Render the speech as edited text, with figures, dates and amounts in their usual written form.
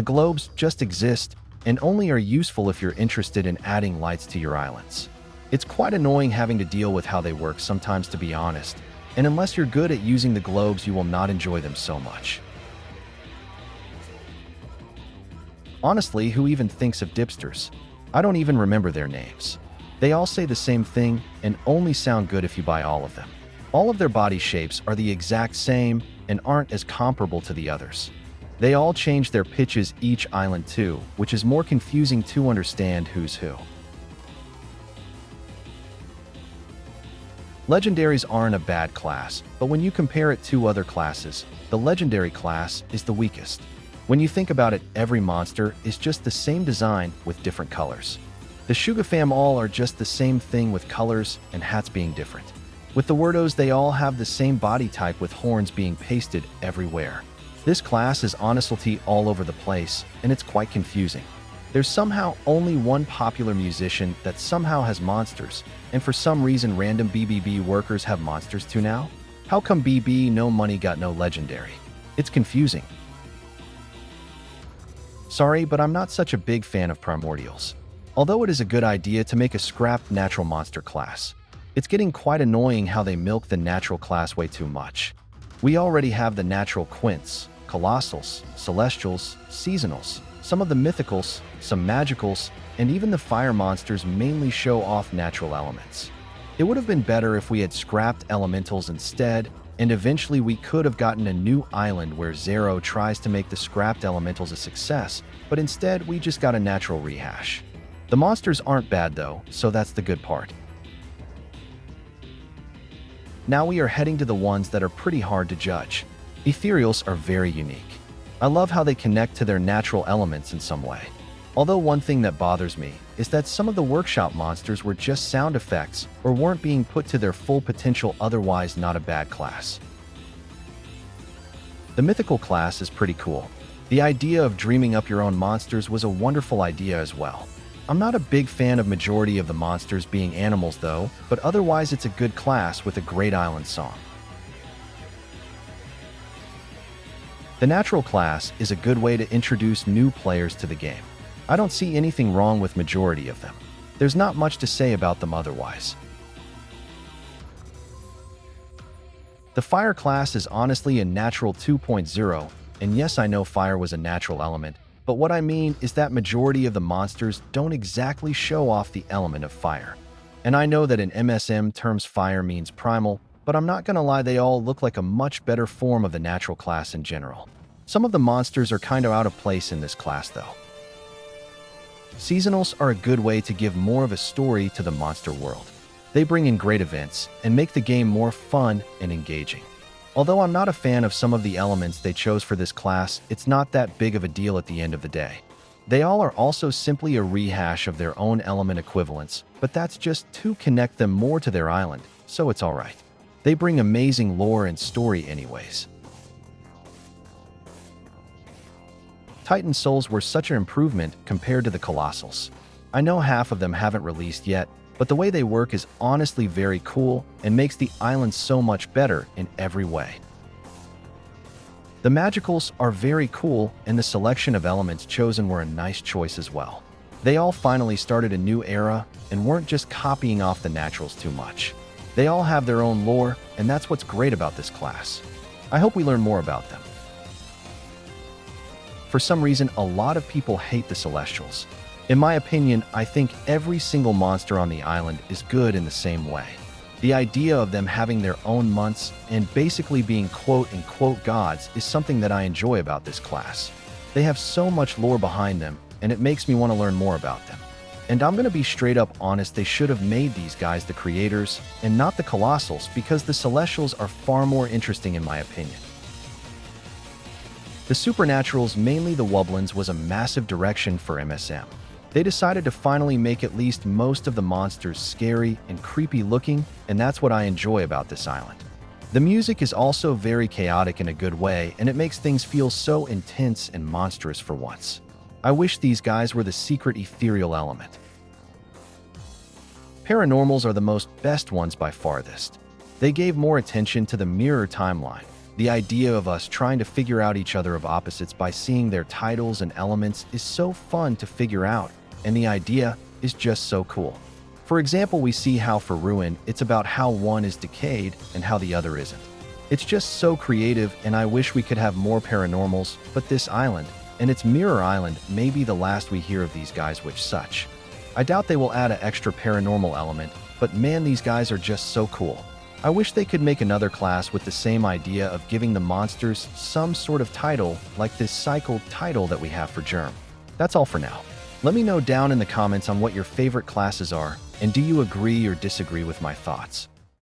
The globes just exist and only are useful if you're interested in adding lights to your islands. It's quite annoying having to deal with how they work sometimes, to be honest, and unless you're good at using the globes, you will not enjoy them so much. Honestly, who even thinks of dipsters? I don't even remember their names. They all say the same thing and only sound good if you buy all of them. All of their body shapes are the exact same and aren't as comparable to the others. They all change their pitches each island too, which is more confusing to understand who's who. Legendaries aren't a bad class, but when you compare it to other classes, the legendary class is the weakest. When you think about it, every monster is just the same design with different colors. The Shuga fam all are just the same thing with colors and hats being different. With the Wordos, they all have the same body type with horns being pasted everywhere. This class is honestly all over the place, and it's quite confusing. There's somehow only one popular musician that somehow has monsters, and for some reason random BBB workers have monsters too now? How come BB no money got no legendary? It's confusing. Sorry, but I'm not such a big fan of Primordials. Although it is a good idea to make a scrapped natural monster class, it's getting quite annoying how they milk the natural class way too much. We already have the natural quints, colossals, celestials, seasonals, some of the mythicals, some magicals, and even the fire monsters mainly show off natural elements. It would have been better if we had scrapped elementals instead, and eventually we could have gotten a new island where Zero tries to make the scrapped elementals a success, but instead we just got a natural rehash. The monsters aren't bad though, so that's the good part. Now we are heading to the ones that are pretty hard to judge. Ethereals are very unique. I love how they connect to their natural elements in some way. Although one thing that bothers me is that some of the workshop monsters were just sound effects or weren't being put to their full potential, otherwise not a bad class. The mythical class is pretty cool. The idea of dreaming up your own monsters was a wonderful idea as well. I'm not a big fan of majority of the monsters being animals though, but otherwise it's a good class with a great island song. The natural class is a good way to introduce new players to the game. I don't see anything wrong with majority of them. There's not much to say about them otherwise. The fire class is honestly a natural 2.0, and yes, I know fire was a natural element, but what I mean is that majority of the monsters don't exactly show off the element of fire. And I know that in MSM terms fire means primal, but I'm not gonna lie, they all look like a much better form of the natural class in general. Some of the monsters are kind of out of place in this class though. Seasonals are a good way to give more of a story to the monster world. They bring in great events and make the game more fun and engaging. Although I'm not a fan of some of the elements they chose for this class, it's not that big of a deal at the end of the day. They all are also simply a rehash of their own element equivalents, but that's just to connect them more to their island, so it's alright. They bring amazing lore and story anyways. Titan Souls were such an improvement compared to the Colossals. I know half of them haven't released yet, but the way they work is honestly very cool and makes the island so much better in every way. The Magicals are very cool, and the selection of elements chosen were a nice choice as well. They all finally started a new era and weren't just copying off the naturals too much. They all have their own lore, and that's what's great about this class. I hope we learn more about them. For some reason, a lot of people hate the Celestials. In my opinion, I think every single monster on the island is good in the same way. The idea of them having their own months and basically being quote-unquote gods is something that I enjoy about this class. They have so much lore behind them, and it makes me want to learn more about them. And I'm going to be straight up honest, they should have made these guys the creators and not the Colossals, because the Celestials are far more interesting in my opinion. The Supernaturals, mainly the Wubblins, was a massive direction for MSM. They decided to finally make at least most of the monsters scary and creepy looking, and that's what I enjoy about this island. The music is also very chaotic in a good way, and it makes things feel so intense and monstrous for once. I wish these guys were the secret ethereal element. Paranormals are the best ones by farthest. They gave more attention to the mirror timeline, The idea of us trying to figure out each other of opposites by seeing their titles and elements is so fun to figure out, and the idea is just so cool. For example, we see how for Ruin, it's about how one is decayed and how the other isn't. It's just so creative, and I wish we could have more Paranormals, but this island, and its Mirror Island, may be the last we hear of these guys which such. I doubt they will add an extra paranormal element, but man, these guys are just so cool. I wish they could make another class with the same idea of giving the monsters some sort of title, like this cycle title that we have for Germ. That's all for now. Let me know down in the comments on what your favorite classes are, and do you agree or disagree with my thoughts?